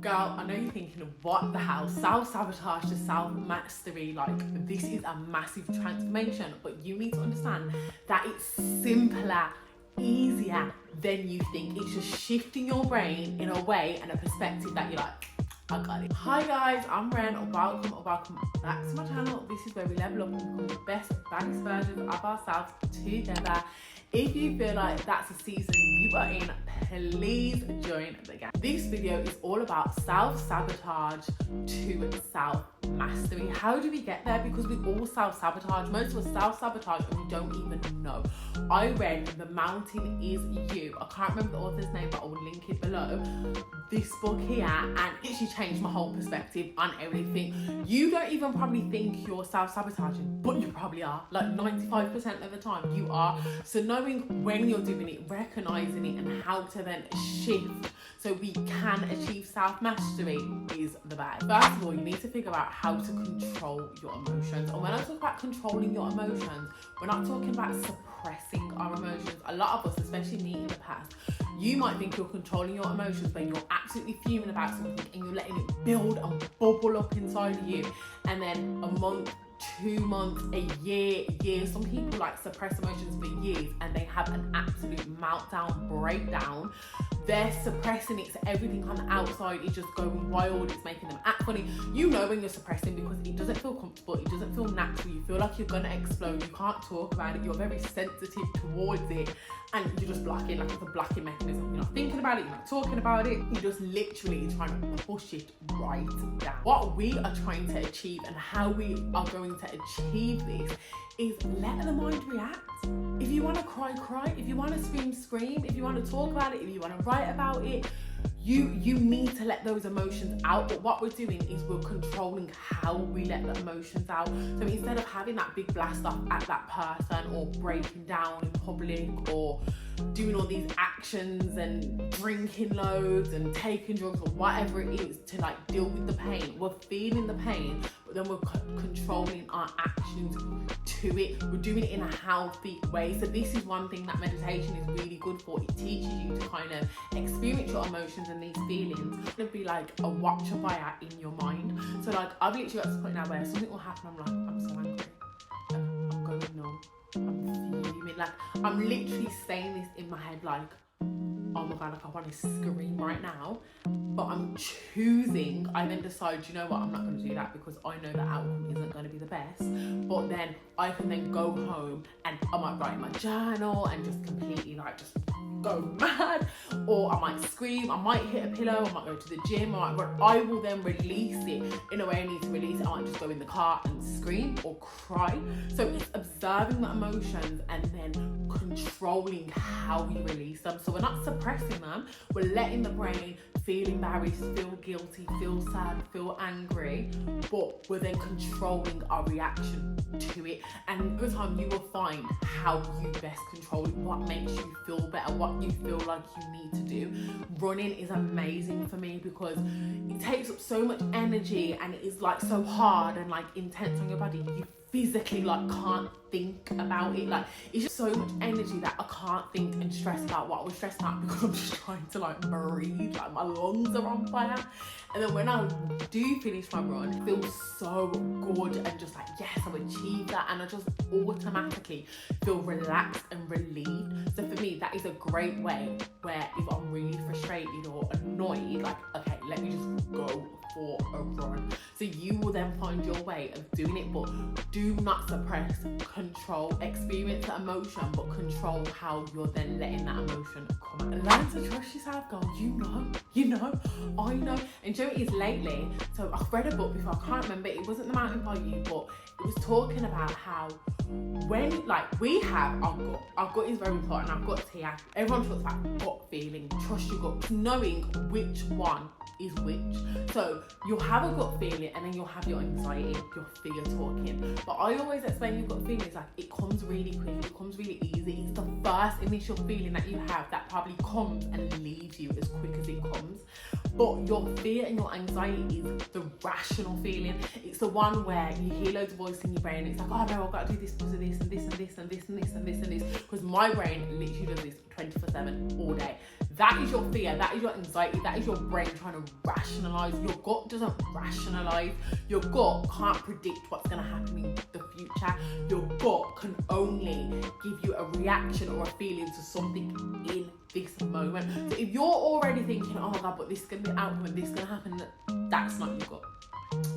Girl, I know you're thinking, what the hell? Self-sabotage to self-mastery, like, this is a massive transformation, but you need to understand that it's simpler, easier than you think. It's just shifting your brain in a way and a perspective that you're like, I got it. Hi guys, I'm Ren, and welcome back to my channel. This is where we level up and become the best, baddest versions of ourselves together. If you feel like that's a season you are in, please join the gang. This video is all about self-sabotage to self-mastery. How do we get there? Because we all self-sabotage. Most of us self-sabotage and we don't even know. I read The Mountain Is You. I can't remember the author's name, but I will link it below. This book here, and it actually changed my whole perspective on everything. You don't even probably think you're self-sabotaging, but you probably are. Like 95% of the time you are. So knowing when you're doing it, recognizing it, and how to then shift so we can achieve self-mastery is the bag. First of all, you need to figure out how to control your emotions. And when I talk about controlling your emotions, we're not talking about suppressing our emotions. A lot of us, especially me in the past, you might think you're controlling your emotions when you're absolutely fuming about something and you're letting it build and bubble up inside of you. And then a month, 2 months, a year. Some people like suppress emotions for years and they have an absolute meltdown, breakdown. They're suppressing it, so everything on the outside is just going wild. It's making them act funny. You know when you're suppressing because it doesn't feel comfortable, it doesn't feel natural. You feel like you're gonna explode. You can't talk about it. You're very sensitive towards it, and you're just blocking, like it's a blocking mechanism. You're not thinking about it. You're not talking about it. You're just literally trying to push it right down. What we are trying to achieve and how we are going to achieve this is let the mind react. If you want to cry, cry. If you want to scream, scream. If you want to talk about it, if you want to write about it, you need to let those emotions out. But what we're doing is we're controlling how we let the emotions out. So instead of having that big blast off at that person, or breaking down in public, or doing all these actions and drinking loads and taking drugs or whatever it is to like deal with the pain, we're feeling the pain, but then we're controlling our actions to it. We're doing it in a healthy way. So this is one thing that meditation is really good for. It teaches you to kind of experience your emotions and these feelings. It'll be like a watcher buyer in your mind. So like I've literally got to the point now where something will happen, I'm like, I'm so angry, I'm going numb, I'm fuming, like I'm literally saying this in my head like, oh my god, like I want to scream right now, but I'm choosing. I then decide, you know what, I'm not going to do that because I know the outcome isn't going to be the best. But then I can then go home and I might write in my journal and just completely like just go mad, or I might scream, I might hit a pillow, I might go to the gym, I will then release it in a way I need to release it. I might just go in the car and scream or cry. So it's observing the emotions and then controlling how we release them. So we're not suppressing them, we're letting the brain feel embarrassed, feel guilty, feel sad, feel angry, but we're then controlling our reaction to it. And good time you will find how you best control it, what makes you feel better, what you feel like you need to do. Running is amazing for me because it takes up so much energy and it is like so hard and like intense on your body. You physically like can't think about it. Like it's just so much energy that I can't think and stress about what I was stressed about because I'm just trying to like breathe, like my lungs are on fire. And then when I do finish my run, it feels so good and just like, yes, I've achieved that, and I just automatically feel relaxed and relieved. So for me, that is a great way where if I'm really frustrated or annoyed, like, okay, let me just go for a run. So you will then find your way of doing it, but do not suppress, control, experience the emotion, but control how you're then letting that emotion come out. Learn to trust yourself, girl. You know, I know. And do you know what it is lately? So I've read a book before, I can't remember, it wasn't The Mountain by You, but it was talking about how when like we have our gut is very important, our gut's here. Everyone talks about gut feeling, trust your gut, knowing which one is which. So you'll have a gut feeling and then you'll have your anxiety, your fear talking. But I always explain your gut feeling is like it comes really quick, it comes really easy. It's the first initial feeling that you have that probably comes and leaves you as quick as it comes. But your fear and your anxiety is the rational feeling. It's the one where you hear loads of voices in your brain. It's like, oh no, I've got to do this because of this and this and this and this and this and this and this. Because my brain literally does this 24/7 all day. That is your fear, that is your anxiety, that is your brain trying to rationalise. Your gut doesn't rationalise. Your gut can't predict what's going to happen in the future. Your gut can only give you a reaction or a feeling to something in this moment. So if you're already thinking, oh my God, but this is going to be the outcome and this is going to happen, that's not your gut.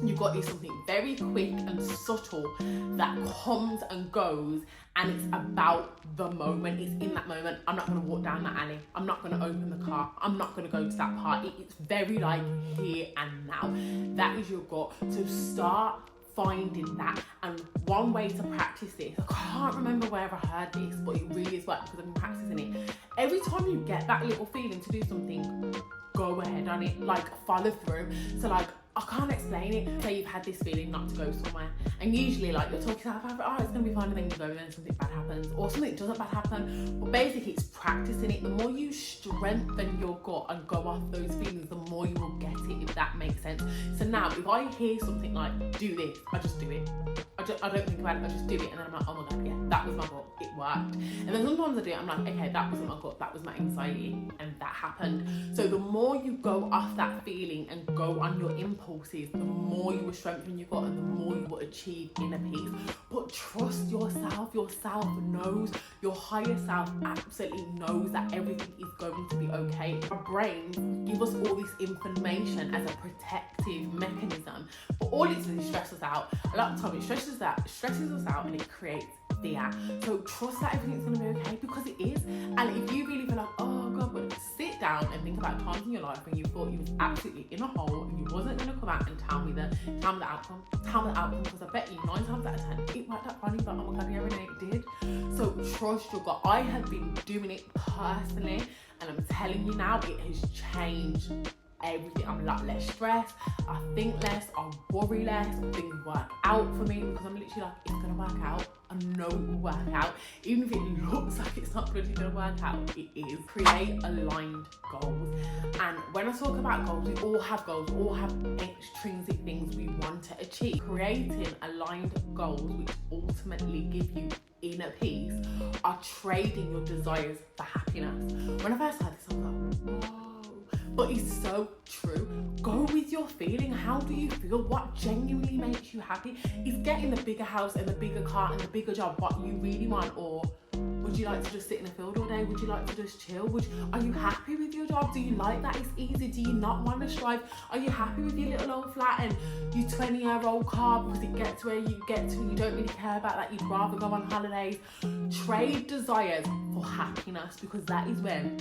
Your gut is something very quick and subtle that comes and goes, and it's about the moment. It's in that moment. I'm not going to walk down that alley. I'm not going to open the car. I'm not going to go to that party. It's very like here and now. That is your gut. So start finding that. And one way to practice this, I can't remember where I heard this, but it really is worked because I've been practicing it. Every time you get that little feeling to do something, go ahead on it. Like, follow through. So like, I can't explain it. Say you've had this feeling not to go somewhere, and usually like you're talking about, oh, it's gonna be fine, and then you go and then something bad happens, or something doesn't bad happen. But basically it's practicing it. The more you strengthen your gut and go off those feelings, the more you will get it, if that makes sense. So now if I hear something like, do this, I just do it. I don't think about it, I just do it, and then I'm like, oh my God, yeah, that was my gut, it worked. And then sometimes I do it, I'm like, okay, that wasn't my gut, that was my anxiety, and that happened. So the more you go off that feeling and go on your impulses, the more you will strengthen your gut and the more you will achieve inner peace. But trust yourself. Yourself knows, your higher self absolutely knows that everything is going to be okay. Our brains give us all this information as a protective mechanism, but all it does is stress us out. A lot of the time it stresses us out and it creates fear. So trust that everything's going to be okay, because it is. And if you really feel like, oh God, but sit down and think about times in your life when you thought you was absolutely in a hole and you wasn't going to come out and tell me the outcome. Because I bet you 9 times out of 10 it worked out fine. But oh my God, yeah, Renee, it did. So trust your gut. I have been doing it personally, and I'm telling you now, it has changed everything. I'm a lot less stressed, I think less, I worry less, things work out for me because I'm literally like, it's gonna work out. I know it will work out. Even if it looks like it's not bloody gonna work out, it is. Create aligned goals. And when I talk about goals, we all have goals, we all have intrinsic things we want to achieve. Creating aligned goals which ultimately give you inner peace are trading your desires for happiness. When I first heard this, I was like, whoa. But it's so true. Go with your feeling. How do you feel? What genuinely makes you happy? Is getting the bigger house and the bigger car and the bigger job what you really want? Or would you like to just sit in the field all day? Would you like to just chill? Are you happy with your job? Do you like that it's easy? Do you not want to strive? Are you happy with your little old flat and your 20-year-old car because it gets where you get to and you don't really care about that? You'd rather go on holidays. Trade desires for happiness, because that is when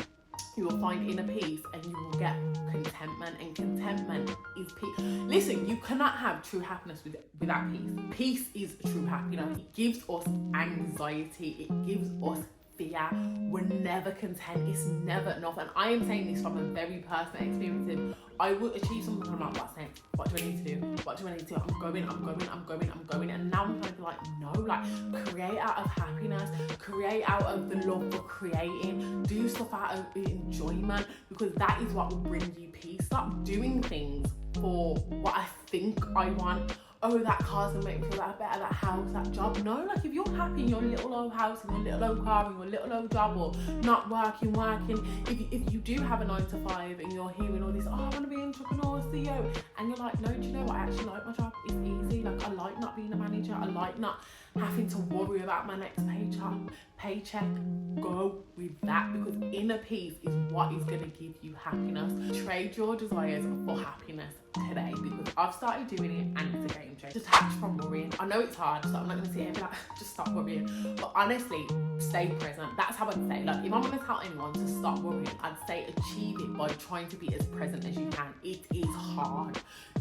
you will find inner peace and you will get contentment, and contentment is peace. Listen, you cannot have true happiness without peace. Peace is true happiness. It gives us anxiety, it gives us fear. We're never content, it's never enough. And I am saying this from a very personal experience. I will achieve something and I'm like, what's next? What do I need to do? What do I need to do? I'm going. And now I'm trying to be like, no, like create out of happiness, create out of the love for creating, do stuff out of enjoyment, because that is what will bring you peace. Stop doing things for what I think I want. Oh, that car's gonna make me feel that better, that house, that job. No, like if you're happy in your little old house, in your little old car, in your little old job, or not working, if you do have a 9 to 5 and you're hearing all this, oh, I want to be an entrepreneur, CEO, and you're like, no, do you know what? I actually like my job. It's easy. Like, I like not being a manager. I like not having to worry about my next paycheck. Go with that, because inner peace is what is going to give you happiness. Trade your desires for happiness today, because I've started doing it and it's a game changer. Detach from worrying. I know it's hard, so I'm not going to sit here and be like, just stop worrying. But honestly, stay present. That's how I'd say. Like, if I'm going to tell anyone to stop worrying, I'd say achieve it by trying to be as present as you can. It is hard.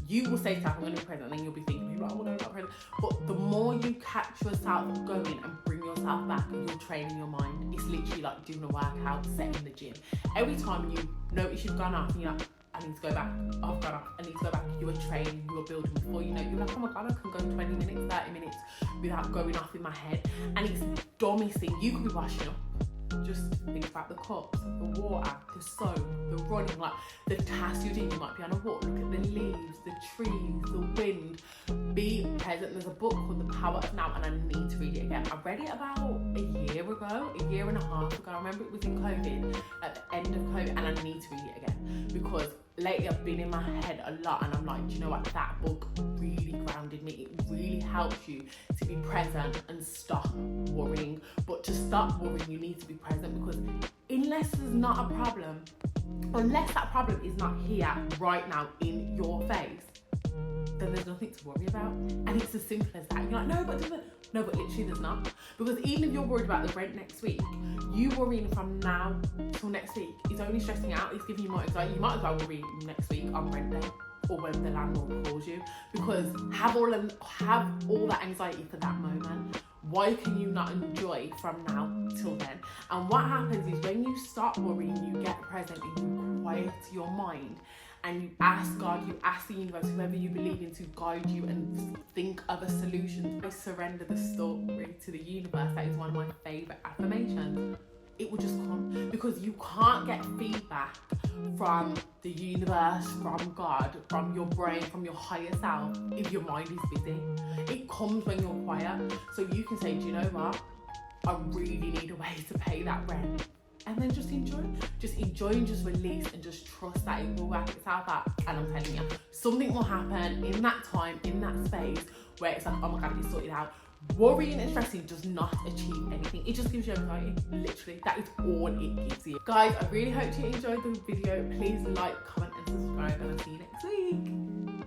You will say stuff, I'm going to be present, and then you'll be thinking, oh, no, not present. But the more you catch yourself going and bring yourself back, and you're training your mind. It's literally like doing a workout, setting the gym. Every time you notice you've gone off and you're like, I need to go back, I've gone off, I need to go back. You are training, you are building. Before you know, you're like, oh my God, I can go 20 minutes, 30 minutes without going off in my head. And it's the dumbest thing. You could be washing up. Just think about the cups, the water, the soap, the running, like the task you're doing. You might be on a walk, look at the leaves, the trees, the wind. Be present. There's a book called The Power of Now, and I need to read it again. I read it about a year and a half ago. I remember it was in COVID, at the end of COVID, and I need to read it again because lately I've been in my head a lot, and I'm like, do you know what? That book really grounded me. It really helps you to be present and stop worrying. But to stop worrying, you need to be present, because unless there's not a problem, unless that problem is not here right now in your face, then there's nothing to worry about. And it's as simple as that. You're like, no, but literally there's not. Because even if you're worried about the rent next week, you worrying from now till next week is only stressing out. It's giving you more anxiety. You might as well worry next week on rent day or when the landlord calls you, because have all that anxiety for that moment. Why can you not enjoy from now till then? And what happens is when you start worrying, you get present and you quiet your mind, and you ask God, you ask the universe, whoever you believe in, to guide you and think of a solution. I surrender the story to the universe. That is one of my favourite affirmations. It will just come, because you can't get feedback from the universe, from God, from your brain, from your higher self if your mind is busy. It comes when you're quiet. So you can say, do you know what? I really need a way to pay that rent. And then just enjoy and just release and just trust that it will work itself out. And I'm telling you, something will happen in that time, in that space, where it's like, oh my God, it's sorted out. Worrying and stressing does not achieve anything. It just gives you anxiety. Literally, that is all it gives you. Guys, I really hope you enjoyed the video. Please like, comment and subscribe, and I'll see you next week.